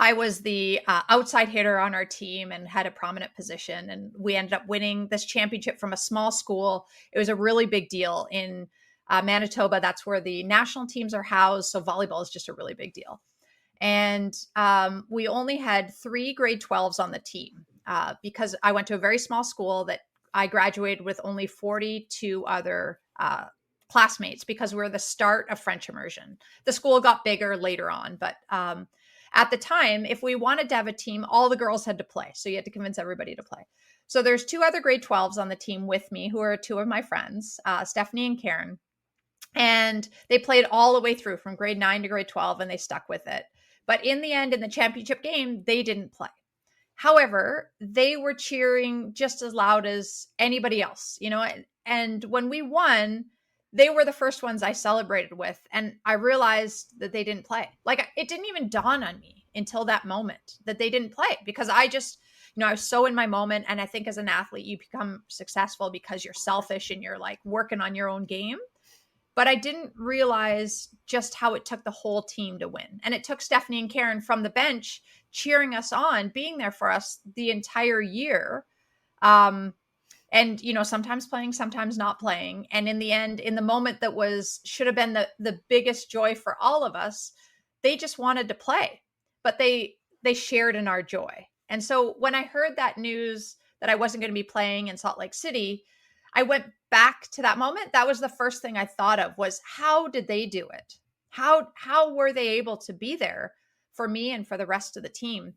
I was the outside hitter on our team and had a prominent position. And we ended up winning this championship from a small school. It was a really big deal in Manitoba. That's where the national teams are housed. So volleyball is just a really big deal. And we only had 3 grade 12s on the team. Because I went to a very small school that I graduated with only 42 other classmates, because we're the start of French immersion. The school got bigger later on, but at the time, if we wanted to have a team, all the girls had to play. So you had to convince everybody to play. So there's 2 other grade 12s on the team with me, who are 2 of my friends, Stephanie and Karen. And they played all the way through from grade 9 to grade 12, and they stuck with it. But in the end, in the championship game, they didn't play. However, they were cheering just as loud as anybody else, and when we won, they were the first ones I celebrated with. And I realized that they didn't play. Like, it didn't even dawn on me until that moment that they didn't play, because I just, I was so in my moment. And I think as an athlete, you become successful because you're selfish and you're like working on your own game. But I didn't realize just how it took the whole team to win. And it took Stephanie and Karen from the bench cheering us on, being there for us the entire year. And, sometimes playing, sometimes not playing. And in the end, in the moment that should have been the biggest joy for all of us, they just wanted to play, but they shared in our joy. And so when I heard that news that I wasn't going to be playing in Salt Lake City, I went back to that moment. That was the first thing I thought of, was how did they do it? How were they able to be there for me and for the rest of the team?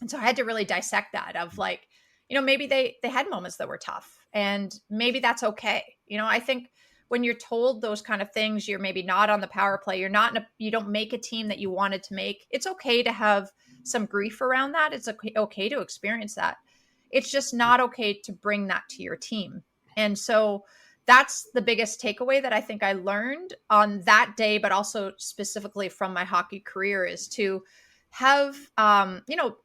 And so I had to really dissect that of like, maybe they had moments that were tough, and maybe that's okay. I think when you're told those kind of things, you're maybe not on the power play, you don't make a team that you wanted to make. It's okay to have some grief around that. It's okay to experience that. It's just not okay to bring that to your team. And so that's the biggest takeaway that I think I learned on that day, but also specifically from my hockey career, is to have,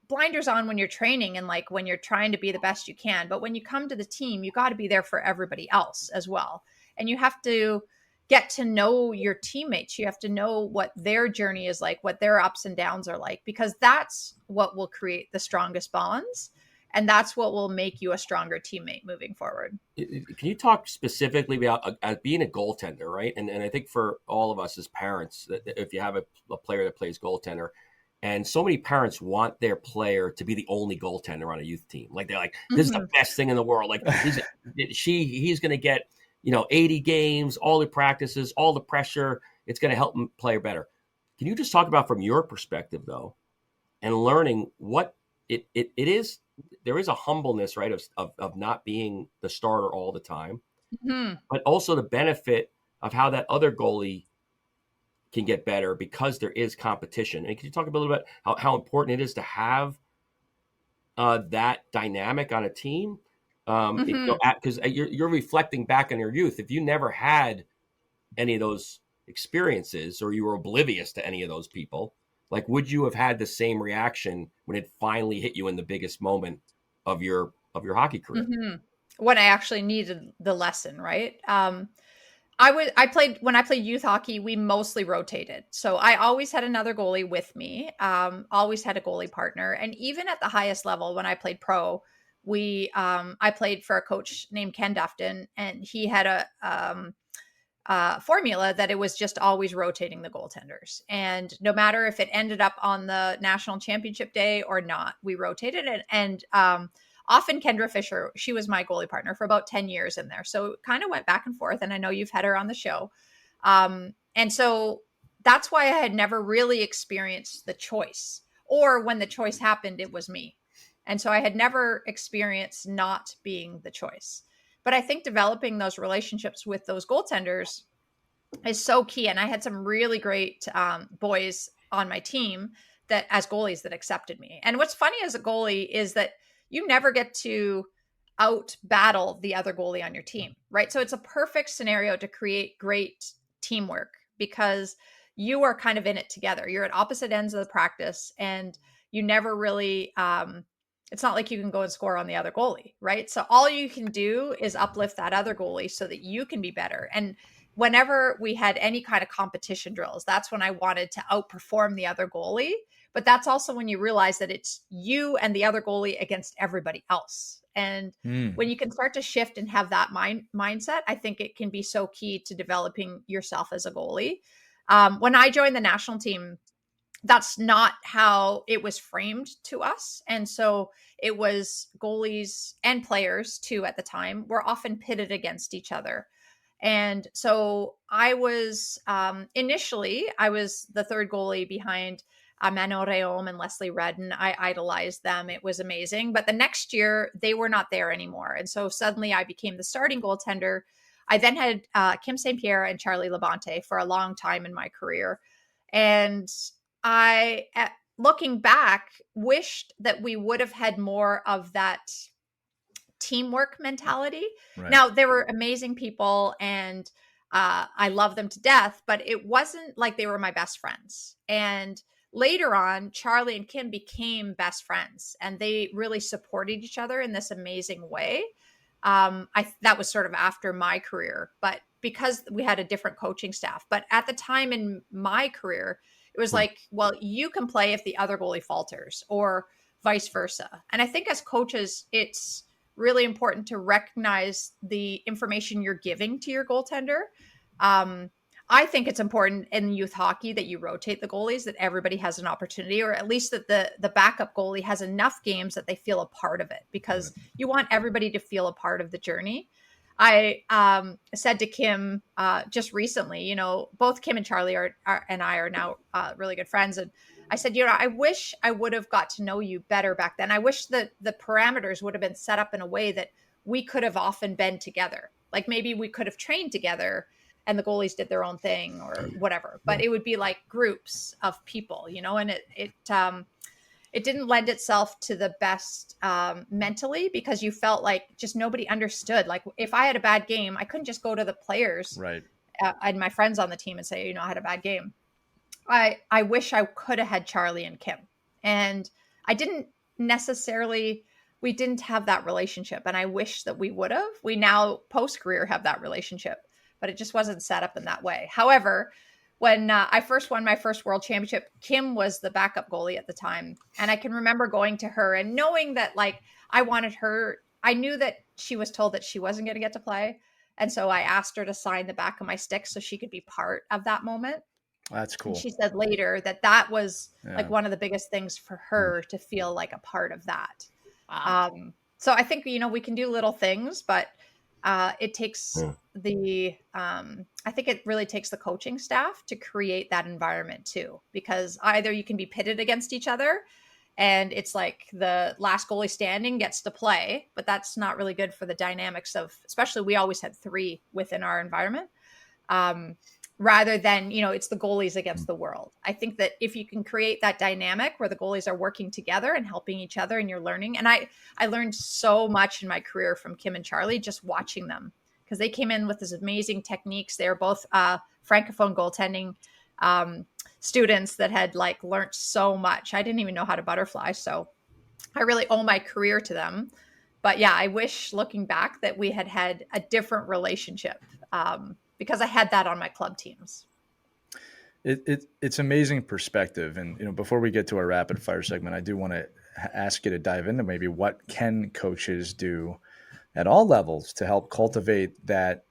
blinders on when you're training and like when you're trying to be the best you can. But when you come to the team, you got to be there for everybody else as well. And you have to get to know your teammates. You have to know what their journey is like, what their ups and downs are like, because that's what will create the strongest bonds. And that's what will make you a stronger teammate moving forward. Can you talk specifically about being a goaltender, right? And I think for all of us as parents, if you have a player that plays goaltender, and so many parents want their player to be the only goaltender on a youth team. Like, they're like, this is the best thing in the world. Like, he's going to get, 80 games, all the practices, all the pressure. It's going to help him play better. Can you just talk about, from your perspective, though, and learning what it is? There is a humbleness, right, of not being the starter all the time, but also the benefit of how that other goalie can get better because there is competition. And can you talk a little bit about how important it is to have that dynamic on a team? Because you're reflecting back on your youth. If you never had any of those experiences, or you were oblivious to any of those people, like, would you have had the same reaction when it finally hit you in the biggest moment of your hockey career? When I actually needed the lesson, right? When I played youth hockey, we mostly rotated. So I always had another goalie with me, always had a goalie partner. And even at the highest level, when I played pro, I played for a coach named Ken Dufton, and he had a formula that it was just always rotating the goaltenders. And no matter if it ended up on the national championship day or not, we rotated it. And often Kendra Fisher, she was my goalie partner for about 10 years in there. So it kind of went back and forth. And I know you've had her on the show. And so that's why I had never really experienced the choice, or when the choice happened, it was me. And so I had never experienced not being the choice. But I think developing those relationships with those goaltenders is so key. And I had some really great boys on my team that as goalies that accepted me. And what's funny as a goalie is that you never get to out battle the other goalie on your team, right? So it's a perfect scenario to create great teamwork, because you are kind of in it together. You're at opposite ends of the practice, and you never really, it's not like you can go and score on the other goalie, right? So all you can do is uplift that other goalie so that you can be better. And whenever we had any kind of competition drills, that's when I wanted to outperform the other goalie. But that's also when you realize that it's you and the other goalie against everybody else. And when you can start to shift and have that mindset, I think it can be so key to developing yourself as a goalie. When I joined the national team, that's not how it was framed to us. And so it was goalies and players too at the time were often pitted against each other. And so I was, initially, I was the third goalie behind Manon Réaume and Leslie Redden. I idolized them. It was amazing. But the next year, they were not there anymore. And so suddenly I became the starting goaltender. I then had Kim St. Pierre and Charlie Labonte for a long time in my career. And I, looking back, wished that we would have had more of that teamwork mentality. Right. Now, they were amazing people, and I love them to death, but it wasn't like they were my best friends. And later on, Charlie and Kim became best friends, and they really supported each other in this amazing way. That was sort of after my career, but because we had a different coaching staff. But at the time in my career, it was like, well, you can play if the other goalie falters, or vice versa. And I think as coaches, it's really important to recognize the information you're giving to your goaltender. I think it's important in youth hockey that you rotate the goalies, that everybody has an opportunity, or at least that the backup goalie has enough games that they feel a part of it, because you want everybody to feel a part of the journey. I said to Kim just recently, both Kim and Charlie and I are now really good friends. And I said, I wish I would have got to know you better back then. I wish that the parameters would have been set up in a way that we could have often been together. Like maybe we could have trained together and the goalies did their own thing or whatever, but it would be like groups of people, and it didn't lend itself to the best mentally, because you felt like just nobody understood. Like if I had a bad game, I couldn't just go to the players and my friends on the team and say, I had a bad game. I wish I could have had Charlie and Kim, and I didn't necessarily, we didn't have that relationship. And I wish that we would have. We now post-career have that relationship, but it just wasn't set up in that way. However, when I first won my first world championship, Kim was the backup goalie at the time. And I can remember going to her and knowing that I wanted her, I knew that she was told that she wasn't going to get to play. And so I asked her to sign the back of my stick so she could be part of that moment. That's cool. And she said later that was like one of the biggest things for her to feel like a part of that. Wow. So I think, we can do little things, but it takes I think it really takes the coaching staff to create that environment too, because either you can be pitted against each other and it's like the last goalie standing gets to play, but that's not really good for the dynamics of, especially we always had 3 within our environment. Rather than, it's the goalies against the world. I think that if you can create that dynamic where the goalies are working together and helping each other and you're learning. And I learned so much in my career from Kim and Charlie, just watching them, because they came in with this amazing techniques. They were both Francophone goaltending students that had learned so much. I didn't even know how to butterfly. So I really owe my career to them. But yeah, I wish looking back that we had a different relationship. because I had that on my club teams. It's amazing perspective. And, before we get to our rapid fire segment, I do want to ask you to dive into maybe what can coaches do at all levels to help cultivate that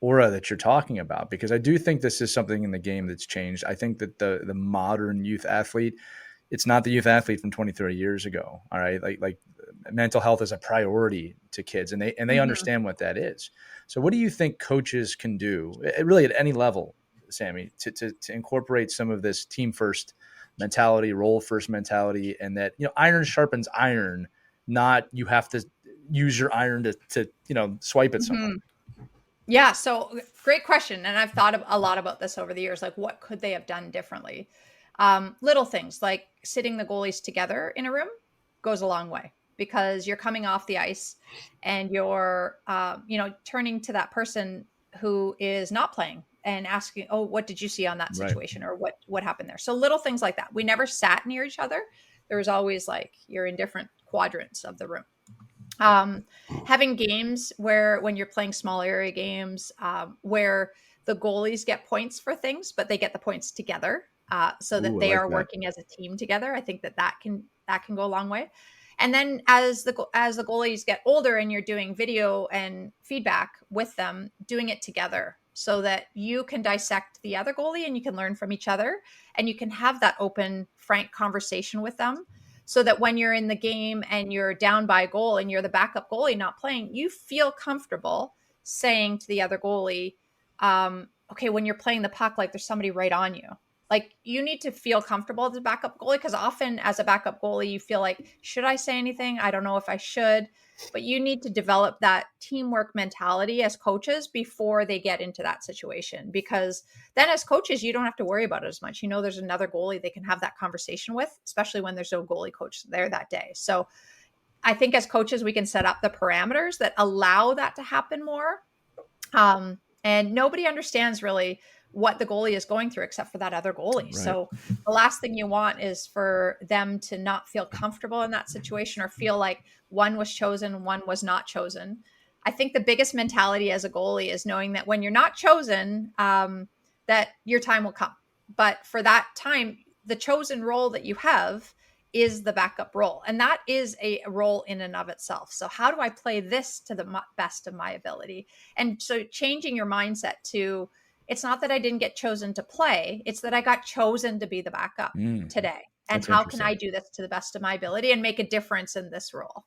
aura that you're talking about, because I do think this is something in the game that's changed. I think that the modern youth athlete, it's not the youth athlete from 20, 30 years ago. All right. Like mental health is a priority to kids, and they understand what that is. So what do you think coaches can do, really at any level, Sami, to incorporate some of this team first mentality, role first mentality, and that, iron sharpens iron, not you have to use your iron to swipe at someone? Yeah. So great question. And I've thought a lot about this over the years. Like, what could they have done differently? Little things like sitting the goalies together in a room goes a long way, because you're coming off the ice and you're, turning to that person who is not playing and asking, oh, what did you see on that situation? Right. Or what happened there? So little things like that. We never sat near each other. There was always you're in different quadrants of the room. Having games where, when you're playing small area games, where the goalies get points for things, but they get the points together, so that they are working as a team together. I think that can go a long way. And then as the goalies get older and you're doing video and feedback with them, doing it together so that you can dissect the other goalie and you can learn from each other, and you can have that open, frank conversation with them, so that when you're in the game and you're down by a goal and you're the backup goalie not playing, you feel comfortable saying to the other goalie, okay, when you're playing the puck, there's somebody right on you. You need to feel comfortable as a backup goalie, because often as a backup goalie, you feel like, should I say anything? I don't know if I should. But you need to develop that teamwork mentality as coaches before they get into that situation, because then as coaches, you don't have to worry about it as much. There's another goalie they can have that conversation with, especially when there's no goalie coach there that day. So I think as coaches, we can set up the parameters that allow that to happen more. And nobody understands really what the goalie is going through except for that other goalie. Right. So the last thing you want is for them to not feel comfortable in that situation, or feel like one was chosen, one was not chosen. I think the biggest mentality as a goalie is knowing that when you're not chosen, that your time will come. But for that time, the chosen role that you have is the backup role. And that is a role in and of itself. So how do I play this to the best of my ability? And so changing your mindset to, it's not that I didn't get chosen to play, it's that I got chosen to be the backup today. And how can I do this to the best of my ability and make a difference in this role?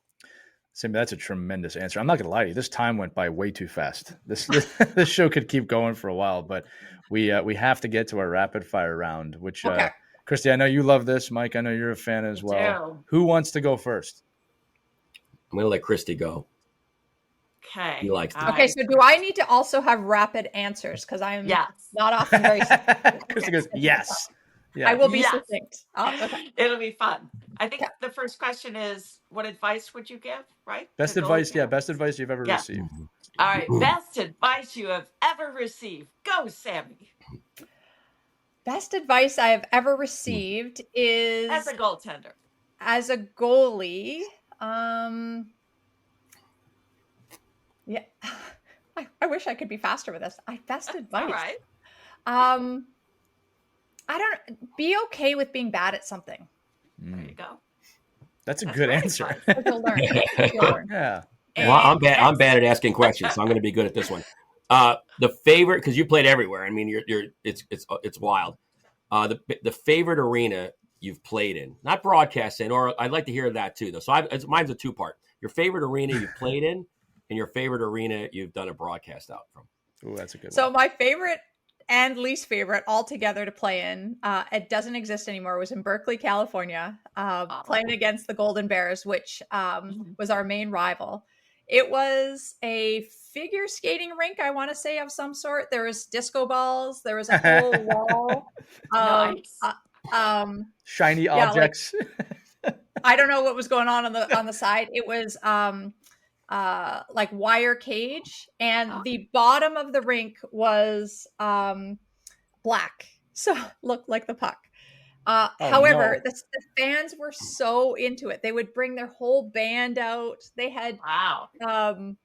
Sami, that's a tremendous answer. I'm not going to lie to you. This time went by way too fast. This show could keep going for a while, but we have to get to our rapid fire round, which, okay. Christy, I know you love this. Mike, I know you're a fan as well. Who wants to go first? I'm going to let Christy go. Okay. He likes to. Okay, so do I need to also have rapid answers? Because I'm not often very succinct. Christy goes, yes. Yeah. I will be succinct. Okay. It'll be fun. I think the first question is, what advice would you give, right? Best advice, best advice you've ever received. All right, best advice you have ever received. Go, Sami. Best advice I have ever received is... As a goaltender. As a goalie, yeah, I wish I could be faster with this. Best advice. All right. I don't, be okay with being bad at something. There you go. That's a good answer. You'll learn. Yeah. Well, I'm bad at asking questions, so I'm going to be good at this one. The favorite, because you played everywhere. I mean, it's wild. The favorite arena you've played in, not broadcasting, or I'd like to hear that too, though. So mine's a two-part. Your favorite arena you've played in, and your favorite arena you've done a broadcast out from. Oh, that's a good one. So my favorite and least favorite altogether to play in, it doesn't exist anymore, was in Berkeley, California, playing against the Golden Bears, which was our main rival. It was a figure skating rink, I want to say, of some sort. There was disco balls. There was a whole wall of shiny objects. I don't know what was going on the side. It was like wire cage, and the bottom of the rink was black, so looked like the puck. However, no. the fans were so into it. They would bring their whole band out. They had, Wow.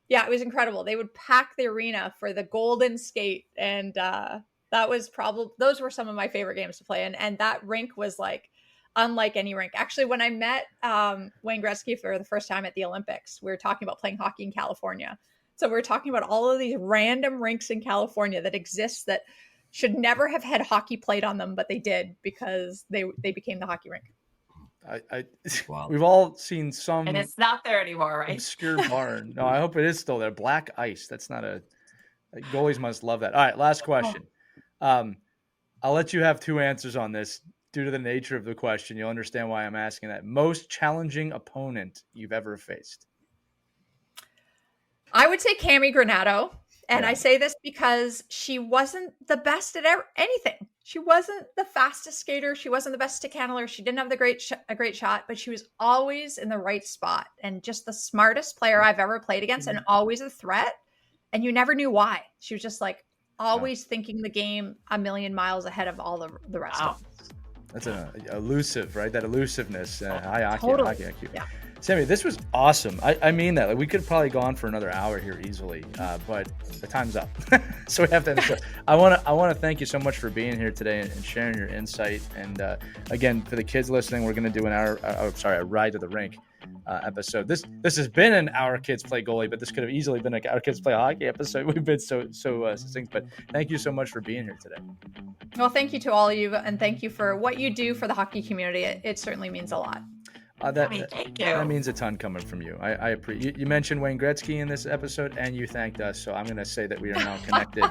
yeah, it was incredible. They would pack the arena for the golden skate. And that was those were some of my favorite games to play. And that rink was like, unlike any rink. Actually, when I met Wayne Gretzky for the first time at the Olympics, we were talking about playing hockey in California. So we were talking about all of these random rinks in California that exist that should never have had hockey played on them, but they did because they became the hockey rink. Wow. We've all seen some And it's not there anymore, right? obscure barn. No, I hope it is still there. Black ice. That's not goalies must love that. All right, last question. I'll let you have two answers on this due to the nature of the question. You'll understand why I'm asking that. Most challenging opponent you've ever faced? I would say Cami Granato. And I say this because she wasn't the best at anything. She wasn't the fastest skater. She wasn't the best stick handler. She didn't have a great shot, but she was always in the right spot and just the smartest player I've ever played against and always a threat. And you never knew why. She was just like always thinking the game a million miles ahead of all the rest of them. That's elusive, right? That elusiveness. High IQ. Totally. Hockey IQ. Yeah. Sammy, this was awesome. I mean that. Like, we could probably go on for another hour here easily, but the time's up, so we have to end the show. I want to thank you so much for being here today and sharing your insight. And again, for the kids listening, we're going to do a ride to the rink episode. This has been an Our Kids Play Goalie, but this could have easily been an Our Kids Play Hockey episode. We've been so succinct, but thank you so much for being here today. Well, thank you to all of you, and thank you for what you do for the hockey community. It certainly means a lot. Thank you. That means a ton coming from you. I appreciate you mentioned Wayne Gretzky in this episode, and you thanked us. So I'm going to say that we are now connected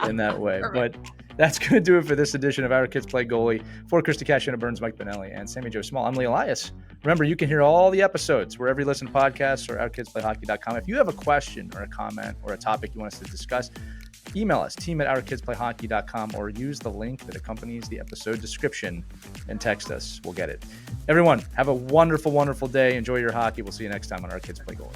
in that way. Perfect. But that's going to do it for this edition of Our Kids Play Goalie. For Christy Casciano-Burns, Mike Bonelli, and Sami Jo Small, I'm Elias. Remember, you can hear all the episodes wherever you listen to podcasts or OurKidsPlayHockey.com. If you have a question or a comment or a topic you want us to discuss, email us, team@OurKidsPlayHockey.com, or use the link that accompanies the episode description and text us. We'll get it. Everyone, have a wonderful, wonderful day. Enjoy your hockey. We'll see you next time on Our Kids Play Goalie.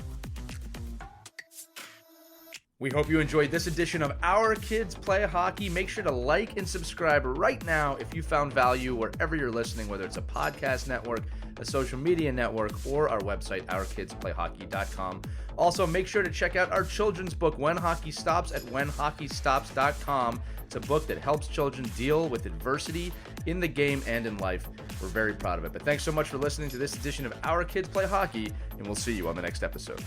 We hope you enjoyed this edition of Our Kids Play Hockey. Make sure to like and subscribe right now if you found value wherever you're listening, whether it's a podcast network, a social media network, or our website, OurKidsPlayHockey.com. Also, make sure to check out our children's book, When Hockey Stops, at WhenHockeyStops.com. It's a book that helps children deal with adversity in the game and in life. We're very proud of it. But thanks so much for listening to this edition of Our Kids Play Hockey, and we'll see you on the next episode.